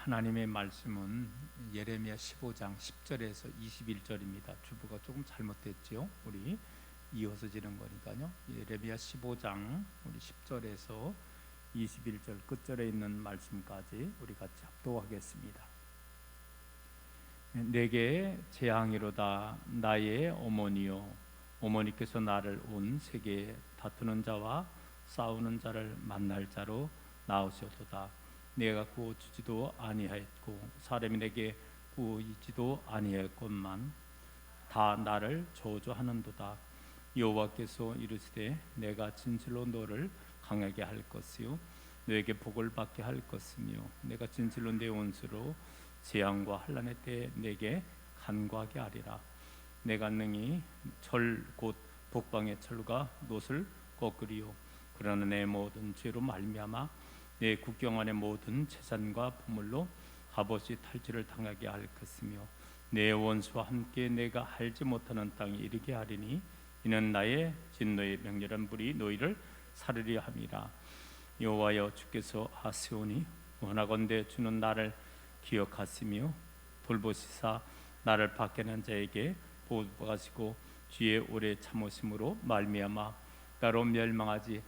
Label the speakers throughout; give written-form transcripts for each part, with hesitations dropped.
Speaker 1: 하나님의 말씀은 예레미야 15장 10절에서 21절입니다. 주부가 조금 잘못됐죠. 우리 이어서 지는 거니까요. 예레미야 15장 우리 10절에서 21절 끝절에 있는 말씀까지 우리 같이 합독하겠습니다. 내게 재앙이로다 나의 어머니요, 어머니께서 나를 온 세계에 다투는 자와 싸우는 자를 만날 자로 나오셔도다. 내가 구워주지도 아니하였고 사람이 내게 구이지도 아니하였건만 다 나를 저주하는도다. 여호와께서 이르시되 내가 진실로 너를 강하게 할 것이요 너에게 복을 받게 할 것이며 내가 진실로 내 원수로 재앙과 환난의 때에 내게 간구하게 하리라. 내가 능히 철 곧 복방의 철과 놋을 꺾으리요 그러나 내 모든 죄로 말미암아 내 국경 안의 모든 재산과 보물로 값없이 탈취를 당하게 할 것이며 내 원수와 함께 내가 알지 못하는 땅에 이르게 하리니 이는 나의 진노의 맹렬한 불이 너희를 사르리 함이라. 여호와여 주께서 하시오니 원하건대 주는 나를 기억하시며 돌보시사 나를 밖에는 자에게 보호하시고 주의 오래 참으심으로 말미암아 따로 멸망하지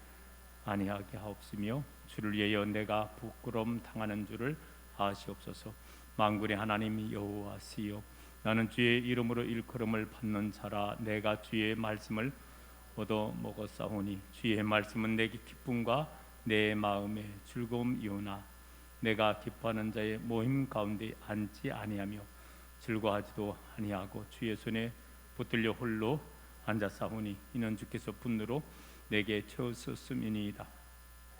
Speaker 1: 아니하게 하옵시며 주를 위하여 내가 부끄러움 당하는 줄을 아시옵소서. 만군의 하나님 여호와시여 나는 주의 이름으로 일컬음을 받는 자라. 내가 주의 말씀을 얻어 먹었사오니 주의 말씀은 내게 기쁨과 내 마음의 즐거움이오나 내가 기뻐하는 자의 모임 가운데 앉지 아니하며 즐거워하지도 아니하고 주의 손에 붙들려 홀로 앉았사오니 이는 주께서 분노로 내게 채우셨음이니이다.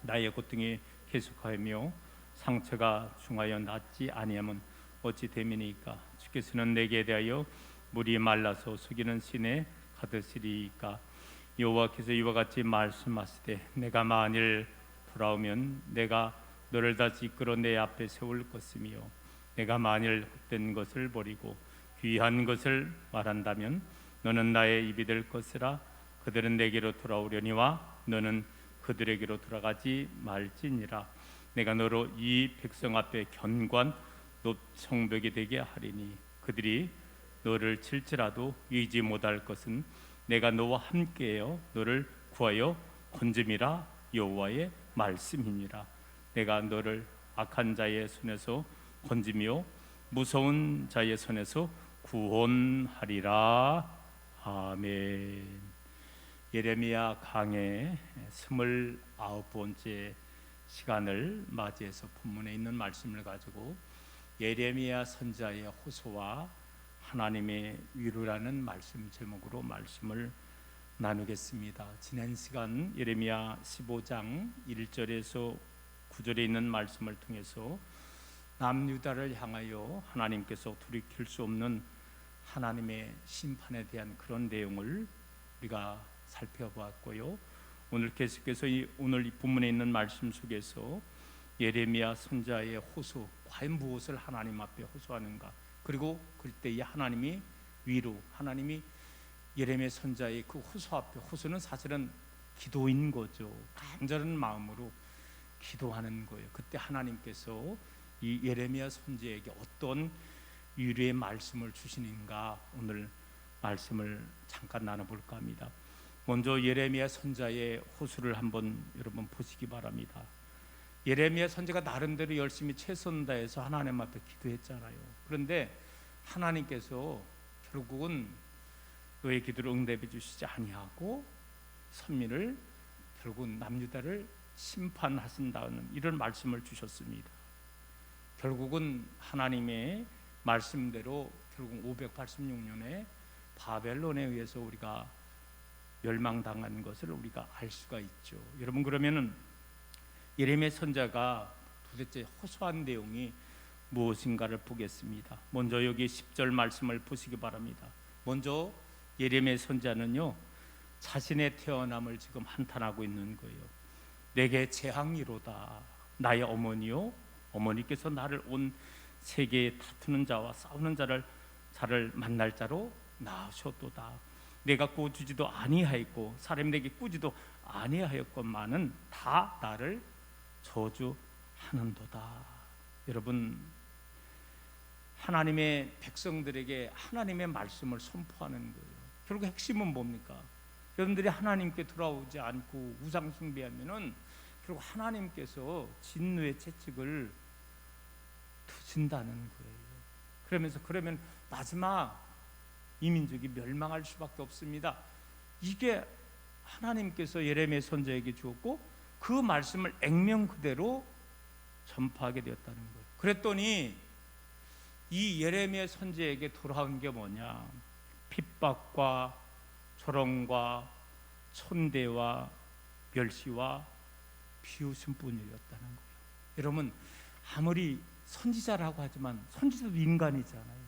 Speaker 1: 나의 고통이 계속하며 상처가 중하여 낫지 아니하면 어찌 됨이니까. 주께서는 내게 대하여 물이 말라서 속이는 신에 가득시리이까. 여호와께서 이와 같이 말씀하시되 내가 만일 돌아오면 내가 너를 다시 이끌어 내 앞에 세울 것이며 내가 만일 헛된 것을 버리고 귀한 것을 말한다면 너는 나의 입이 될 것이라. 그들은 내게로 돌아오려니와 너는 그들에게로 돌아가지 말지니라. 내가 너로 이 백성 앞에 견고한 높청벽이 되게 하리니 그들이 너를 칠지라도 이기지 못할 것은 내가 너와 함께하여 너를 구하여 건짐이라. 여호와의 말씀이니라. 내가 너를 악한 자의 손에서 건지며 무서운 자의 손에서 구원하리라. 아멘. 예레미야 강해 29번째 시간을 맞이해서 본문에 있는 말씀을 가지고 예레미야 선지자의 호소와 하나님의 위로라는 말씀 제목으로 말씀을 나누겠습니다. 지난 시간 예레미야 15장 1절에서 9절에 있는 말씀을 통해서 남유다를 향하여 하나님께서 돌이킬 수 없는 하나님의 심판에 대한 그런 내용을 우리가 살펴보았고요. 오늘 계속해서 오늘 이 본문에 있는 말씀 속에서 예레미야 선지자의 호소, 과연 무엇을 하나님 앞에 호소하는가, 그리고 그때의 하나님이 위로, 하나님이 예레미야 선지자의 그 호소 앞에, 호소는 사실은 기도인 거죠. 간절한 마음으로 기도하는 거예요. 그때 하나님께서 이 예레미야 선지자에게 어떤 위로의 말씀을 주시는가, 오늘 말씀을 잠깐 나눠볼까 합니다. 먼저 예레미야 선지자의 호소를 한번 여러분 보시기 바랍니다. 예레미야 선지자가 나름대로 열심히 최선을 다해서 하나님 앞에 기도했잖아요. 그런데 하나님께서 결국은 너의 기도를 응답해 주시지 아니하고 선민을 결국은 남유다를 심판하신다는 이런 말씀을 주셨습니다. 결국은 하나님의 말씀대로 결국 586년에 바벨론에 의해서 우리가 멸망당한 것을 우리가 알 수가 있죠. 여러분, 그러면은 예레미야 선지자가 도대체 호소한 내용이 무엇인가를 보겠습니다. 먼저 여기 10절 말씀을 보시기 바랍니다. 먼저 예레미야 선지자는요, 자신의 태어남을 지금 한탄하고 있는 거예요. 내게 재앙이로다 나의 어머니요, 어머니께서 나를 온 세계에 다투는 자와 싸우는 자를 만날 자로 낳으셨도다. 내가 꾸주지도 아니하였고 사람이 내게 꾸지도 아니하였건만은 다 나를 저주하는도다. 여러분, 하나님의 백성들에게 하나님의 말씀을 선포하는 거예요. 결국 핵심은 뭡니까? 여러분들이 하나님께 돌아오지 않고 우상 숭배하면은 결국 하나님께서 진노의 채찍을 두신다는 거예요. 그러면 마지막 이 민족이 멸망할 수밖에 없습니다. 이게 하나님께서 예레미야 선지자에게 주었고 그 말씀을 액면 그대로 전파하게 되었다는 거예요. 그랬더니 이 예레미야 선지자에게 돌아온 게 뭐냐? 핍박과 조롱과 천대와 멸시와 비웃음뿐이었다는 거예요. 여러분, 아무리 선지자라고 하지만 선지자도 인간이잖아요.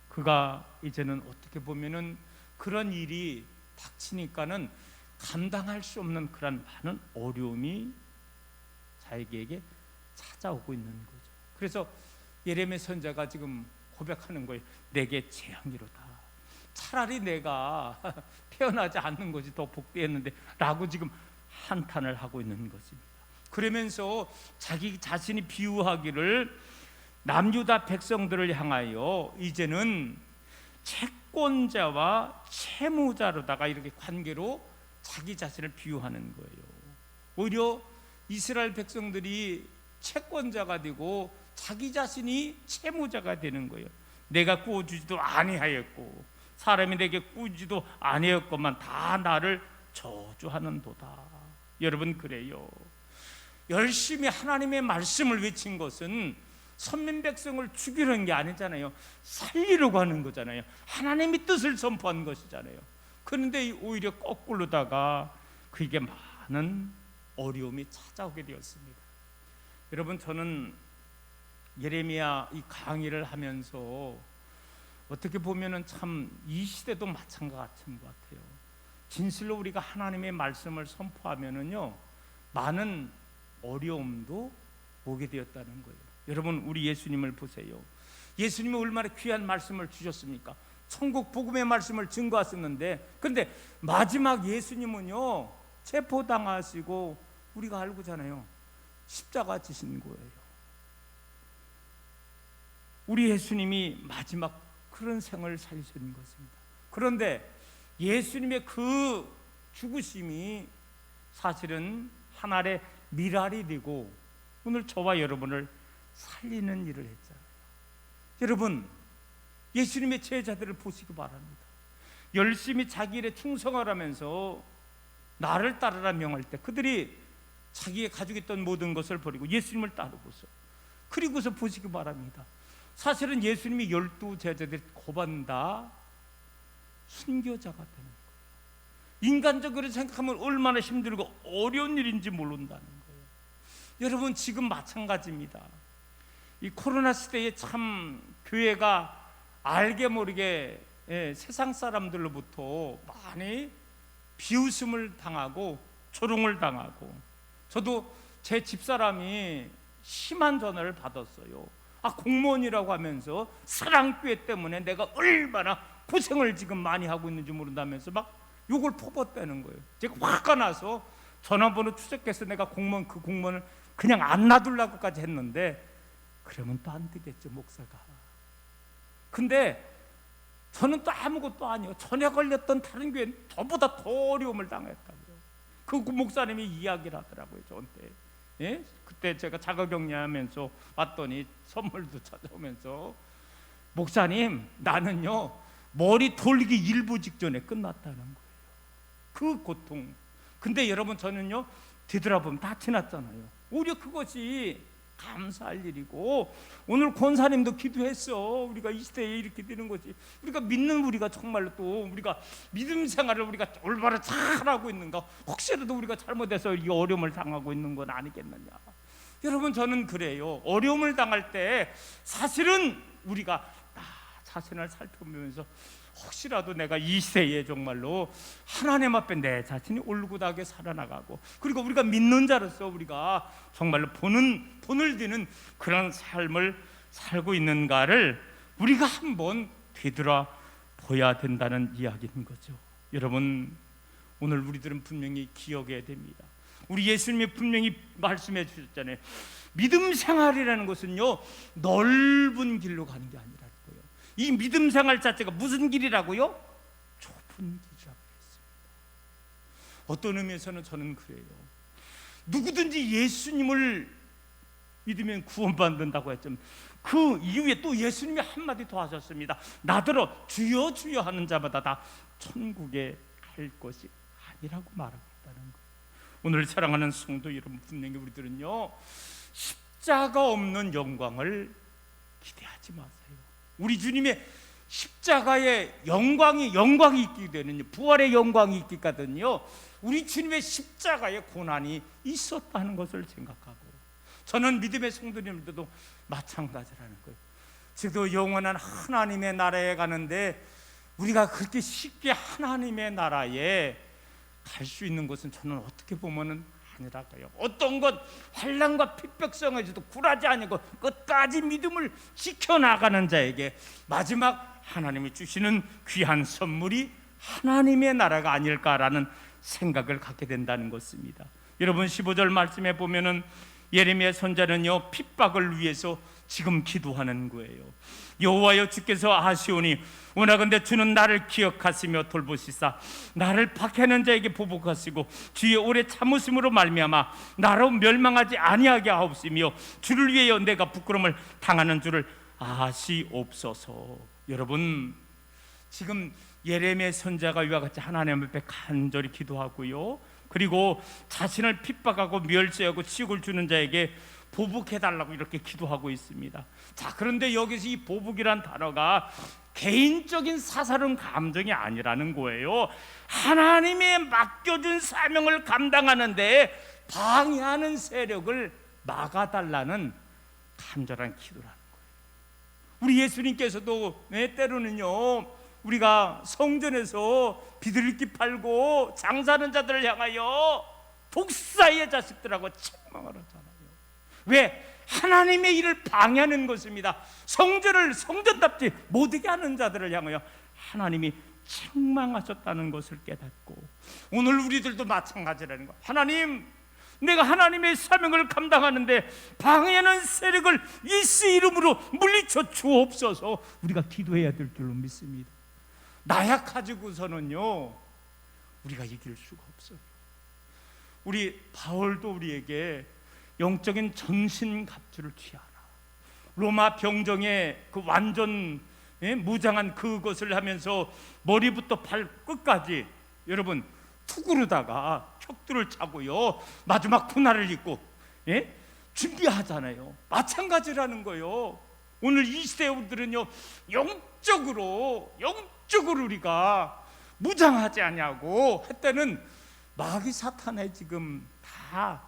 Speaker 1: 그가 이제는 어떻게 보면은 그런 일이 닥치니까는 감당할 수 없는 그런 많은 어려움이 자기에게 찾아오고 있는 거죠. 그래서 예레미야 선지자가 지금 고백하는 거예요. 내게 재앙이로다. 차라리 내가 태어나지 않는 것이 더 복되었는데 라고 지금 한탄을 하고 있는 것입니다. 그러면서 자기 자신이 비유하기를 남유다 백성들을 향하여 이제는 채권자와 채무자로다가 이렇게 관계로 자기 자신을 비유하는 거예요. 오히려 이스라엘 백성들이 채권자가 되고 자기 자신이 채무자가 되는 거예요. 내가 구워주지도 아니하였고 사람이 내게 꾸지도 아니었건만 다 나를 저주하는도다. 여러분, 그래요. 열심히 하나님의 말씀을 외친 것은 선민 백성을 죽이려는 게 아니잖아요. 살리려고 하는 거잖아요. 하나님의 뜻을 선포한 것이잖아요. 그런데 오히려 거꾸로다가 그에게 많은 어려움이 찾아오게 되었습니다. 여러분, 저는 예레미야 이 강의를 하면서 어떻게 보면은 참 이 시대도 마찬가지인 것 같아요. 진실로 우리가 하나님의 말씀을 선포하면은요 많은 어려움도 오게 되었다는 거예요. 여러분, 우리 예수님을 보세요. 예수님이 얼마나 귀한 말씀을 주셨습니까? 천국 복음의 말씀을 증거하셨는데, 그런데 마지막 예수님은요 체포당하시고 우리가 알고잖아요. 십자가 지신 거예요. 우리 예수님이 마지막 그런 생을 살리신 것입니다. 그런데 예수님의 그 죽으심이 사실은 하나의 미랄이 되고 오늘 저와 여러분을 살리는 일을 했잖아요. 여러분, 예수님의 제자들을 보시기 바랍니다. 열심히 자기 일에 충성을 하면서 나를 따르라 명할 때 그들이 자기가 가지고 있던 모든 것을 버리고 예수님을 따르고서, 그리고서 보시기 바랍니다. 사실은 예수님이 12 제자들이 고반 다 순교자가 되는 거예요. 인간적으로 생각하면 얼마나 힘들고 어려운 일인지 모른다는 거예요. 여러분, 지금 마찬가지입니다. 이 코로나 시대에 참 교회가 알게 모르게 세상 사람들로부터 많이 비웃음을 당하고 조롱을 당하고, 저도 제 집사람이 심한 전화를 받았어요. 공무원이라고 하면서 사랑교회 때문에 내가 얼마나 고생을 지금 많이 하고 있는지 모른다면서 막 욕을 퍼붓다는 거예요. 제가 화가 나서 전화번호 추적해서 내가 그 공무원을 그냥 안 놔두려고까지 했는데, 그러면 또 안 되겠죠, 목사가. 근데 저는 또 아무것도 아니에요. 전에 걸렸던 다른 교회는 저보다 더 어려움을 당했다고요. 그 목사님이 이야기를 하더라고요, 저한테. 예? 그때 제가 자가격리하면서 왔더니 선물도 찾아오면서, 목사님, 나는요 머리 돌리기 일부 직전에 끝났다는 거예요, 그 고통. 근데 여러분, 저는요 뒤돌아보면 다 지났잖아요. 오히려 그것이 감사할 일이고, 오늘 권사님도 기도했어. 우리가 이 시대에 이렇게 되는 거지. 우리가 믿는 우리가 정말로 또 우리가 믿음 생활을 우리가 올바로 잘하고 있는가, 혹시라도 우리가 잘못해서 이 어려움을 당하고 있는 건 아니겠느냐. 여러분, 저는 그래요. 어려움을 당할 때 사실은 우리가 나 자신을 살펴보면서 혹시라도 내가 이 시대에 정말로 하나님 앞에 내 자신이 올곧하게 살아나가고, 그리고 우리가 믿는 자로서 우리가 정말로 본을 드는 그런 삶을 살고 있는가를 우리가 한번 되돌아봐야 된다는 이야기인 거죠. 여러분, 오늘 우리들은 분명히 기억해야 됩니다. 우리 예수님이 분명히 말씀해 주셨잖아요. 믿음 생활이라는 것은요, 넓은 길로 가는 게 아니라는 거예요. 이 믿음 생활 자체가 무슨 길이라고요? 좁은 길이라고 했습니다. 어떤 의미에서는 저는 그래요. 누구든지 예수님을 믿으면 구원받는다고 했지만 그 이후에 또 예수님이 한마디 더 하셨습니다. 나더러 주여 주여 하는 자마다 다 천국에 갈 것이 아니라고 말하고 있다는 거예요. 오늘 사랑하는 성도 여러분, 분명히 우리들은요, 십자가 없는 영광을 기대하지 마세요. 우리 주님의 십자가의 영광이 있게 되는, 부활의 영광이 있기까지는요, 우리 주님의 십자가의 고난이 있었다는 것을 생각하고, 저는 믿음의 성도님들도 마찬가지라는 거예요. 저도 영원한 하나님의 나라에 가는데 우리가 그렇게 쉽게 하나님의 나라에 갈 수 있는 것은 저는 어떻게 보면은 아니라고요. 어떤 것 환난과 핍박성에서도 굴하지 않고 끝까지 믿음을 지켜나가는 자에게 마지막 하나님이 주시는 귀한 선물이 하나님의 나라가 아닐까라는 생각을 갖게 된다는 것입니다. 여러분, 15절 말씀에 보면은 예레미야 선지자는요, 핍박을 위해서 지금 기도하는 거예요. 여호와여, 주께서 아시오니 원하건대 주는 나를 기억하시며 돌보시사 나를 박해하는 자에게 보복하시고 주의 오래 참으심으로 말미암아 나로 멸망하지 아니하게 하옵시며 주를 위하여 내가 부끄러움을 당하는 줄을 아시옵소서. 여러분, 지금 예레미야 선지자가 이와 같이 하나님 앞에 간절히 기도하고요, 그리고 자신을 핍박하고 멸시하고 치욕을 주는 자에게 보복해달라고 이렇게 기도하고 있습니다. 자, 그런데 여기서 이 보복이란 단어가 개인적인 사사로운 감정이 아니라는 거예요. 하나님의 맡겨준 사명을 감당하는데 방해하는 세력을 막아달라는 간절한 기도라는 거예요. 우리 예수님께서도 때로는요, 우리가 성전에서 비둘기 팔고 장사하는 자들을 향하여 독사의 자식들하고 책망을 하잖아요. 왜? 하나님의 일을 방해하는 것입니다. 성전을 성전답지 못하게 하는 자들을 향하여 하나님이 책망하셨다는 것을 깨닫고, 오늘 우리들도 마찬가지라는 거예요. 하나님, 내가 하나님의 사명을 감당하는데 방해하는 세력을 예수 이름으로 물리쳐 주옵소서. 우리가 기도해야 될 줄로 믿습니다. 나약 가지고서는요, 우리가 이길 수가 없어요. 우리 바울도 우리에게 영적인 전신갑주를 취하라, 로마 병정의 그 완전 무장한 그것을 하면서 머리부터 발끝까지 여러분 투구르다가 혁두를 차고요, 마지막 군화를 입고 준비하잖아요. 마찬가지라는 거예요. 오늘 이 시대 우리들은요, 영적으로 우리가 무장하지 않냐고 했다는 마귀 사탄에 지금 다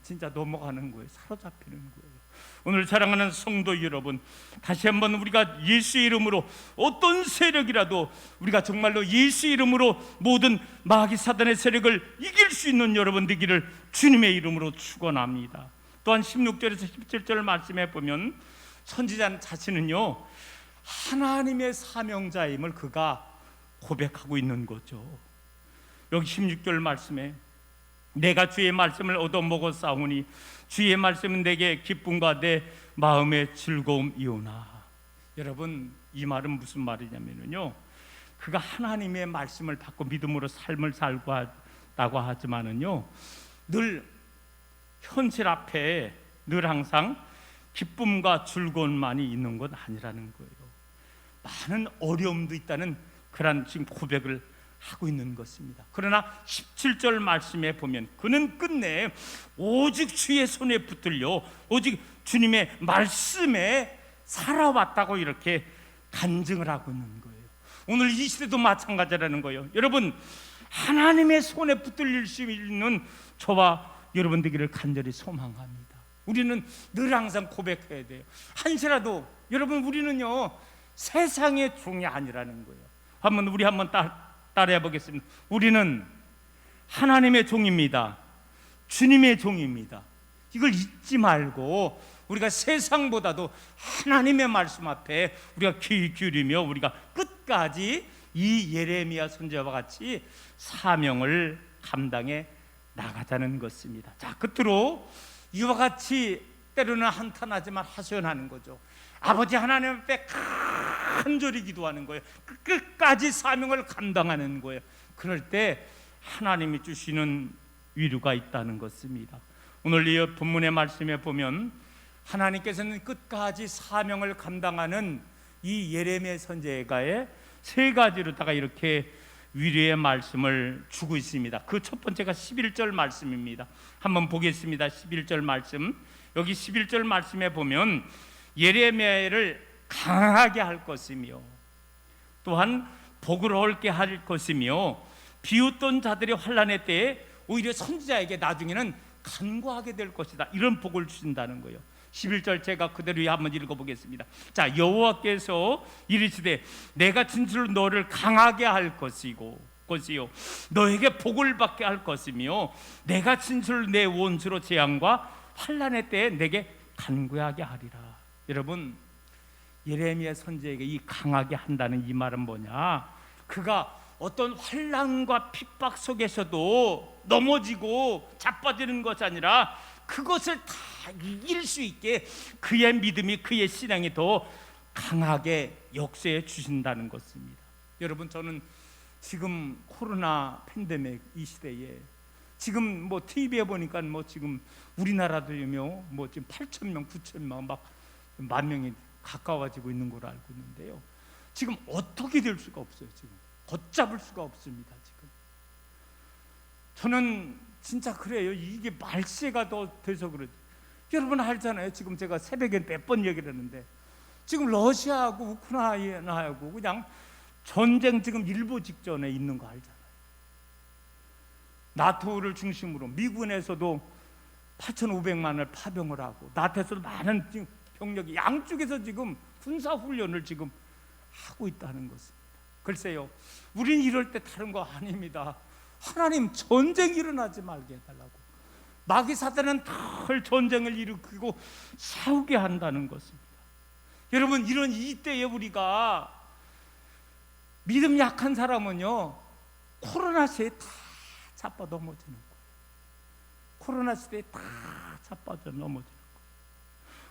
Speaker 1: 진짜 넘어가는 거예요. 사로잡히는 거예요. 오늘 사랑하는 성도 여러분, 다시 한번 우리가 예수 이름으로 어떤 세력이라도 우리가 정말로 예수 이름으로 모든 마귀 사탄의 세력을 이길 수 있는 여러분 되기를 주님의 이름으로 축원합니다. 또한 16절에서 17절 말씀에 보면 선지자 자신은요, 하나님의 사명자임을 그가 고백하고 있는 거죠. 여기 16절 말씀에 내가 주의 말씀을 얻어먹어 싸우니 주의 말씀은 내게 기쁨과 내 마음의 즐거움이오나. 여러분, 이 말은 무슨 말이냐면요, 그가 하나님의 말씀을 받고 믿음으로 삶을 살고 하다고 하지만은요, 늘 현실 앞에 늘 항상 기쁨과 즐거움만이 있는 것 아니라는 거예요. 많은 어려움도 있다는 그런 지금 고백을 하고 있는 것입니다. 그러나 17절 말씀에 보면 그는 끝내 오직 주의 손에 붙들려 오직 주님의 말씀에 살아왔다고 이렇게 간증을 하고 있는 거예요. 오늘 이 시대도 마찬가지라는 거예요. 여러분, 하나님의 손에 붙들릴 수 있는 저와 여러분 되기를 간절히 소망합니다. 우리는 늘 항상 고백해야 돼요. 한시라도 여러분, 우리는요 세상의 종이 아니라는 거예요. 우리 한번 따라해 보겠습니다. 우리는 하나님의 종입니다. 주님의 종입니다. 이걸 잊지 말고 우리가 세상보다도 하나님의 말씀 앞에 우리가 귀 기울이며 우리가 끝까지 이 예레미야 선지자와 같이 사명을 감당해 나가자는 것입니다. 자, 끝으로
Speaker 2: 이와 같이 때로는 한탄하지만 하소연하는 거죠. 아버지 하나님 앞에 간절히 기도하는 거예요. 끝까지 사명을 감당하는 거예요. 그럴 때 하나님이 주시는 위로가 있다는 것입니다. 오늘 이 본문의 말씀에 보면 하나님께서는 끝까지 사명을 감당하는 이 예레미야 선지자의 세 가지로다가 이렇게 위로의 말씀을 주고 있습니다. 그 첫 번째가 11절 말씀입니다. 한번 보겠습니다. 11절 말씀. 여기 11절 말씀에 보면 예레미야를 강하게 할 것이며 또한 복을 얻게 할 것이며 비웃던 자들의 환난의 때에 오히려 선지자에게 나중에는 간구하게 될 것이다, 이런 복을 주신다는 거예요. 11절 제가 그대로 한번 읽어보겠습니다. 자, 여호와께서 이르시되 내가 진실로 너를 강하게 할 것이요 너에게 복을 받게 할 것이며 내가 진실로 내 원수로 재앙과 환난의 때에 내게 간구하게 하리라. 여러분, 예레미야 선지자에게 이 강하게 한다는 이 말은 뭐냐? 그가 어떤 환난과 핍박 속에서도 넘어지고 자빠지는 것이 아니라 그것을 다 이길 수 있게 그의 믿음이, 그의 신앙이 더 강하게 역사해 주신다는 것입니다. 여러분, 저는 지금 코로나 팬데믹 이 시대에 지금 뭐 TV에 보니까 뭐 지금 우리나라도요 뭐 지금 8,000명, 9,000명 막 10,000명이 가까워지고 있는 걸로 알고 있는데요. 지금 어떻게 될 수가 없어요. 지금 걷잡을 수가 없습니다. 지금 저는 진짜 그래요. 이게 말세가 더 돼서 그러죠. 여러분 알잖아요. 지금 제가 새벽에 몇 번 얘기를 했는데 지금 러시아하고 우크라이나하고 그냥 전쟁 지금 일보 직전에 있는 거 알잖아요. 나토를 중심으로 미군에서도 8,500만을 파병을 하고 나토에서도 많은 병력이 양쪽에서 지금 군사훈련을 지금 하고 있다는 것입니다. 글쎄요, 우린 이럴 때 다른 거 아닙니다. 하나님 전쟁 일어나지 말게 해달라고. 마귀 사단은 늘 전쟁을 일으키고 싸우게 한다는 것입니다. 여러분, 이런 이때에 우리가 믿음 약한 사람은요 코로나 시대에 다 자빠 넘어지는 거예요. 코로나 시대에 다 자빠져 넘어지는 거예요.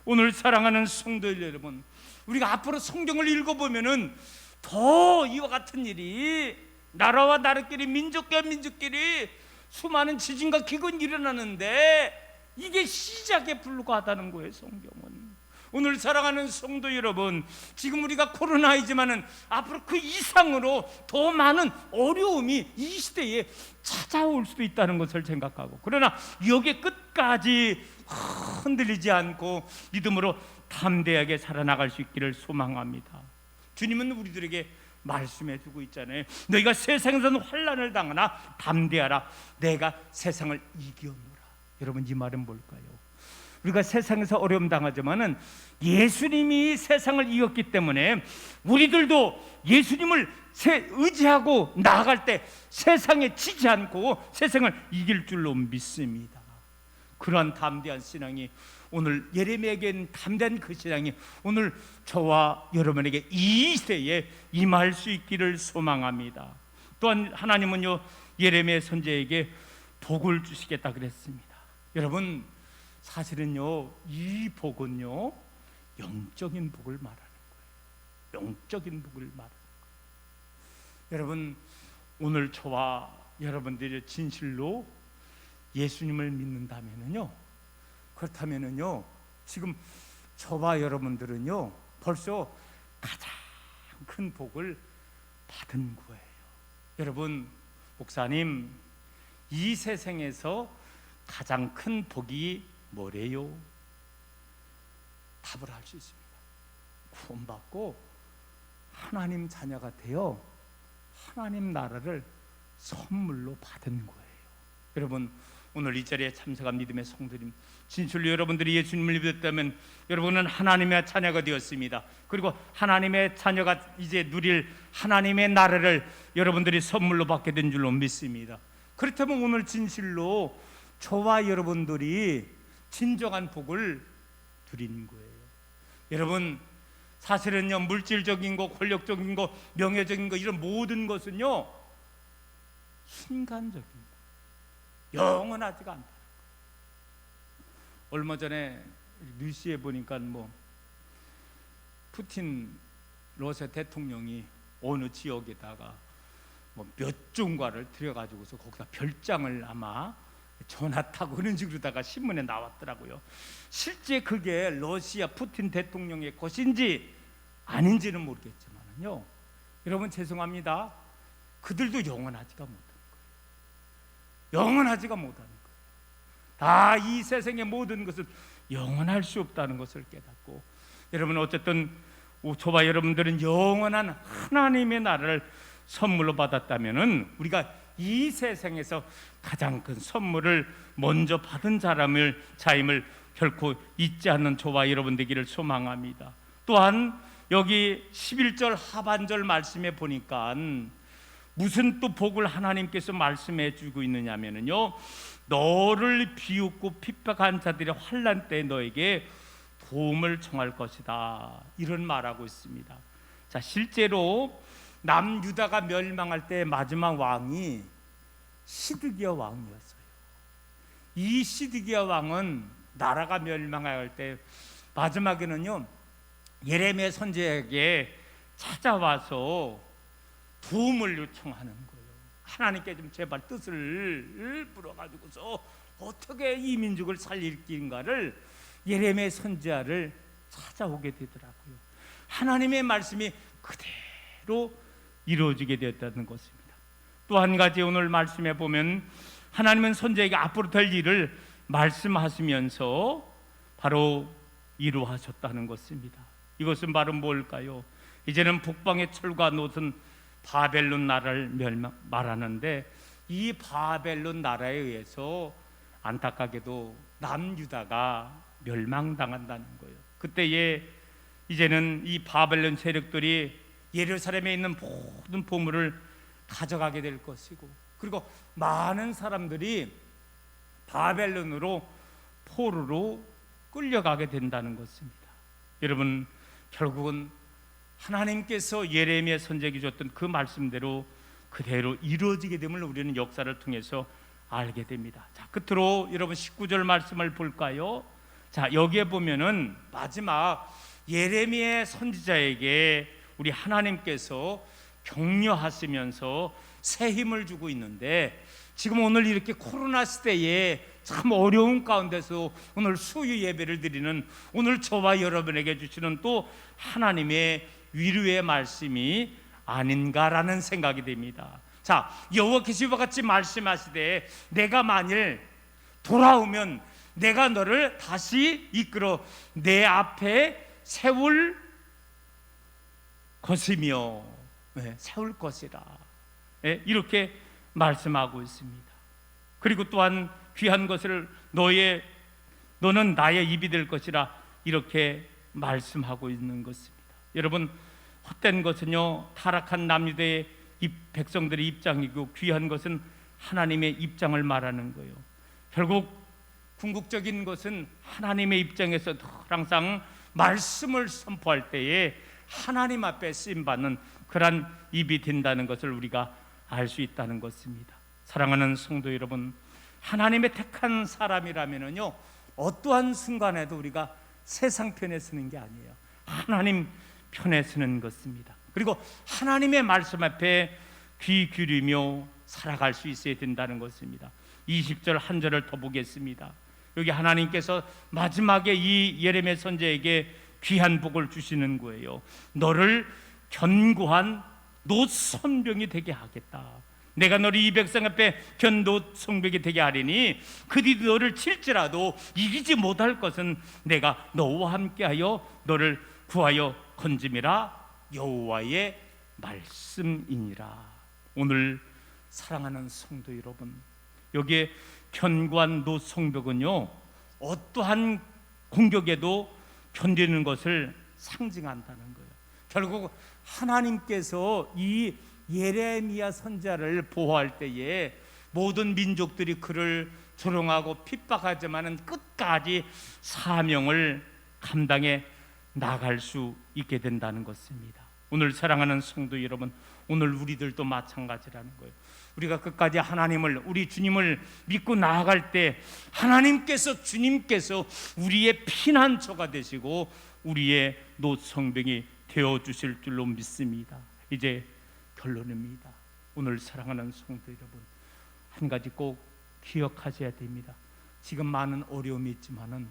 Speaker 2: 오늘 사랑하는 성도 여러분, 우리가 앞으로 성경을 읽어보면은 더 이와 같은 일이 나라와 나라끼리, 민족과 민족끼리 수많은 지진과 기근이 일어나는데 이게 시작에 불과하다는 거예요. 성경은. 오늘 사랑하는 성도 여러분, 지금 우리가 코로나이지만은 앞으로 그 이상으로 더 많은 어려움이 이 시대에 찾아올 수도 있다는 것을 생각하고, 그러나 여기에 끝까지 흔들리지 않고 믿음으로 담대하게 살아나갈 수 있기를 소망합니다. 주님은 우리들에게 말씀해 주고 있잖아요. 너희가 세상에서는 환난을 당하나 담대하라, 내가 세상을 이겨노라. 여러분, 이 말은 뭘까요? 우리가 세상에서 어려움 당하지만은 예수님이 세상을 이겼기 때문에 우리들도 예수님을 의지하고 나아갈 때 세상에 지지 않고 세상을 이길 줄로 믿습니다. 그러한 담대한 신앙이 오늘 예레미야에게는 담대한 그 신앙이 오늘 저와 여러분에게 이 시대에 임할 수 있기를 소망합니다. 또한 하나님은요 예레미야 선지자에게 복을 주시겠다 그랬습니다. 여러분, 사실은요 이 복은요 영적인 복을 말하는 거예요. 영적인 복을 말하는 거예요. 여러분, 오늘 저와 여러분들이 진실로 예수님을 믿는다면은요, 그렇다면은요 지금 저와 여러분들은요 벌써 가장 큰 복을 받은 거예요. 여러분, 목사님, 이 세상에서 가장 큰 복이 뭐래요? 답을 할 수 있습니다. 구원받고 하나님 자녀가 되어 하나님 나라를 선물로 받은 거예요. 여러분, 오늘 이 자리에 참석한 믿음의 성도님, 진실로 여러분들이 예수님을 믿었다면 여러분은 하나님의 자녀가 되었습니다. 그리고 하나님의 자녀가 이제 누릴 하나님의 나라를 여러분들이 선물로 받게 된 줄로 믿습니다. 그렇다면 오늘 진실로 저와 여러분들이 진정한 복을 누리는 거예요. 여러분, 사실은요 물질적인 거, 권력적인 거, 명예적인 거, 이런 모든 것은요 순간적인 거, 영원하지가 않다. 얼마 전에 뉴스에 보니까 뭐 푸틴 러시아 대통령이 어느 지역에다가 뭐 몇 종과를 들여가지고서 거기다 별장을 아마 전화 타고 그런 식으로다가 신문에 나왔더라고요. 실제 그게 러시아 푸틴 대통령의 것인지 아닌지는 모르겠지만요, 여러분 죄송합니다. 그들도 영원하지가 못하는 거예요. 영원하지가 못하는 거예요. 다 이 세상의 모든 것은 영원할 수 없다는 것을 깨닫고, 여러분 어쨌든 저와 여러분들은 영원한 하나님의 나라를 선물로 받았다면은 우리가 이 세상에서 가장 큰 선물을 먼저 받은 자임을 결코 잊지 않는 저와 여러분 되기를 소망합니다. 또한 여기 11절 하반절 말씀에 보니까 무슨 또 복을 하나님께서 말씀해 주고 있느냐면요, 너를 비웃고 핍박한 자들의 환난 때에 너에게 도움을 청할 것이다, 이런 말하고 있습니다. 자, 실제로 남유다가 멸망할 때 마지막 왕이 시드기야 왕이었어요. 이 시드기야 왕은 나라가 멸망할 때 마지막에는요, 예레미야 선지자에게 찾아와서 도움을 요청하는 거예요. 하나님께 좀 제발 뜻을 물어가지고서 어떻게 이 민족을 살릴 길인가를 예레미야 선지자를 찾아오게 되더라고요. 하나님의 말씀이 그대로 이루어지게 되었다는 것입니다. 또 한 가지 오늘 말씀에 보면 하나님은 선지자에게 앞으로 될 일을 말씀하시면서 바로 이루하셨다는 것입니다. 이것은 바로 뭘까요? 이제는 북방의 철과 놋은 바벨론 나라를 말하는데, 이 바벨론 나라에 의해서 안타깝게도 남유다가 멸망당한다는 거예요. 그때에 이제는 이 바벨론 세력들이 예루살렘에 있는 모든 보물을 가져가게 될 것이고, 그리고 많은 사람들이 바벨론으로 포로로 끌려가게 된다는 것입니다. 여러분, 결국은 하나님께서 예레미야 선지자에게 줬던 그 말씀대로 그대로 이루어지게 됨을 우리는 역사를 통해서 알게 됩니다. 자, 끝으로 여러분 19절 말씀을 볼까요? 자, 여기에 보면은 마지막 예레미야 선지자에게 우리 하나님께서 격려하시면서 새 힘을 주고 있는데, 지금 오늘 이렇게 코로나 시대에 참 어려운 가운데서 오늘 수요 예배를 드리는 오늘 저와 여러분에게 주시는 또 하나님의 위로의 말씀이 아닌가라는 생각이 됩니다. 자, 여호와께서 이와 같이 말씀하시되 내가 만일 돌아오면 내가 너를 다시 이끌어 내 앞에 세울 것이며, 세울 것이라, 이렇게 말씀하고 있습니다. 그리고 또한 귀한 것을 너는 나의 입이 될 것이라, 이렇게 말씀하고 있는 것입니다. 여러분, 헛된 것은요 타락한 남유대의 백성들의 입장이고, 귀한 것은 하나님의 입장을 말하는 거예요. 결국 궁극적인 것은 하나님의 입장에서 항상 말씀을 선포할 때에 하나님 앞에 쓰임받는 그런 입이 된다는 것을 우리가 알 수 있다는 것입니다. 사랑하는 성도 여러분, 하나님의 택한 사람이라면요 어떠한 순간에도 우리가 세상 편에 서는 게 아니에요. 하나님 편에 서는 것입니다. 그리고 하나님의 말씀 앞에 귀 기울이며 살아갈 수 있어야 된다는 것입니다. 20절 한 절을 더 보겠습니다. 여기 하나님께서 마지막에 이 예레미야 선지자에게 귀한 복을 주시는 거예요. 너를 견고한 놋 성벽이 되게 하겠다. 내가 너를 이 백성 앞에 견노 성벽이 되게 하리니 그들이 너를 칠지라도 이기지 못할 것은 내가 너와 함께하여 너를 구하여 건짐이라 여호와의 말씀이니라. 오늘 사랑하는 성도 여러분, 여기에 견고한 놋 성벽은요 어떠한 공격에도 견디는 것을 상징한다는 거예요. 결국 하나님께서 이 예레미야 선지자를 보호할 때에 모든 민족들이 그를 조롱하고 핍박하지만은 끝까지 사명을 감당해 나갈 수 있게 된다는 것입니다. 오늘 사랑하는 성도 여러분, 오늘 우리들도 마찬가지라는 거예요. 우리가 끝까지 하나님을, 우리 주님을 믿고 나아갈 때 하나님께서, 주님께서 우리의 피난처가 되시고 우리의 노성병이 되어주실 줄로 믿습니다. 이제 결론입니다. 오늘 사랑하는 성도 여러분, 한 가지 꼭 기억하셔야 됩니다. 지금 많은 어려움이 있지만은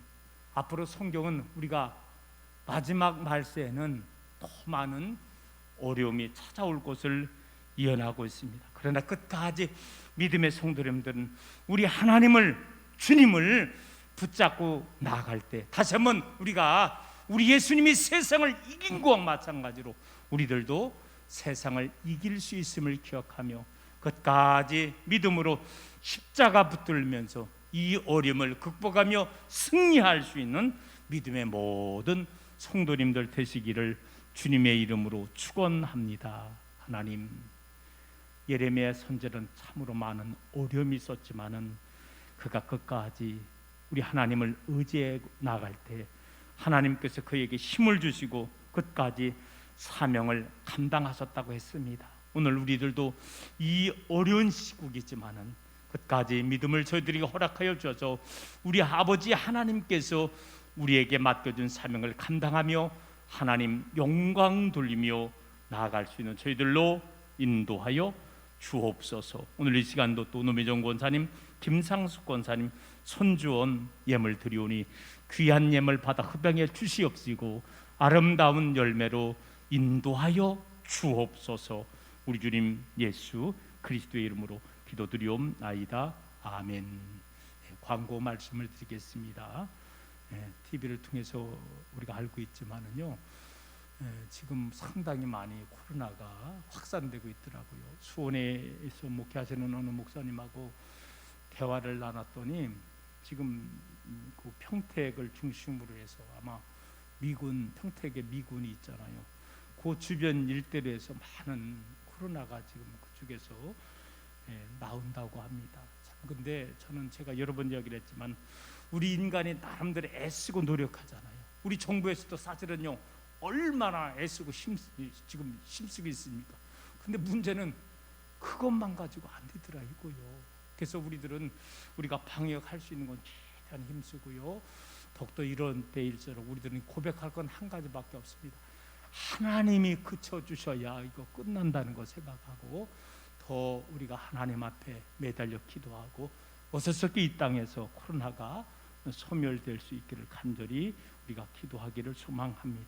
Speaker 2: 앞으로 성경은 우리가 마지막 말세에는 더 많은 어려움이 찾아올 것을 예언하고 있습니다. 그러나 끝까지 믿음의 성도 여러분들은 우리 하나님을, 주님을 붙잡고 나아갈 때, 다시 한번 우리 예수님이 세상을 이긴 것과 마찬가지로 우리들도 세상을 이길 수 있음을 기억하며 끝까지 믿음으로 십자가 붙들면서 이 어려움을 극복하며 승리할 수 있는 믿음의 모든 성도님들 되시기를 주님의 이름으로 축원합니다. 하나님, 예레미야 선지자는 참으로 많은 어려움이 있었지만은 그가 끝까지 우리 하나님을 의지해 나갈 때 하나님께서 그에게 힘을 주시고 끝까지 사명을 감당하셨다고 했습니다. 오늘 우리들도 이 어려운 시국이지만은 끝까지 믿음을 저희들에게 허락하여 주셔서 우리 아버지 하나님께서 우리에게 맡겨준 사명을 감당하며 하나님 영광 돌리며 나아갈 수 있는 저희들로 인도하여 주옵소서. 오늘 이 시간도 또 노미정 권사님, 김상숙 권사님 손주원 예물 드리오니 귀한 예물 받아 흡양해 주시옵시고 아름다운 열매로 인도하여 주옵소서. 우리 주님 예수 그리스도의 이름으로 기도드리옵나이다. 아멘. 광고 말씀을 드리겠습니다. TV를 통해서 우리가 알고 있지만은요, 지금 상당히 많이 코로나가 확산되고 있더라고요. 수원에서 목회하시는 어느 목사님하고 대화를 나눴더니 지금 그 평택을 중심으로 해서 아마 미군, 평택에 미군이 있잖아요. 그 주변 일대로 해서 많은 코로나가 지금 그쪽에서 나온다고 합니다. 참, 근데 저는 제가 여러 번 이야기를 했지만 우리 인간이 나름대로 애쓰고 노력하잖아요. 우리 정부에서도 사실은요 얼마나 애쓰고 지금 힘쓰고 있습니까? 근데 문제는 그것만 가지고 안 되더라 이거요. 그래서 우리가 방역할 수 있는 건 최대한 힘쓰고요. 더욱더 이런 때일수록 우리들은 고백할 건 한 가지밖에 없습니다. 하나님이 그쳐주셔야 이거 끝난다는 거 생각하고 더 우리가 하나님 앞에 매달려 기도하고 어서서기 이 땅에서 코로나가 소멸될 수 있기를 간절히 우리가 기도하기를 소망합니다.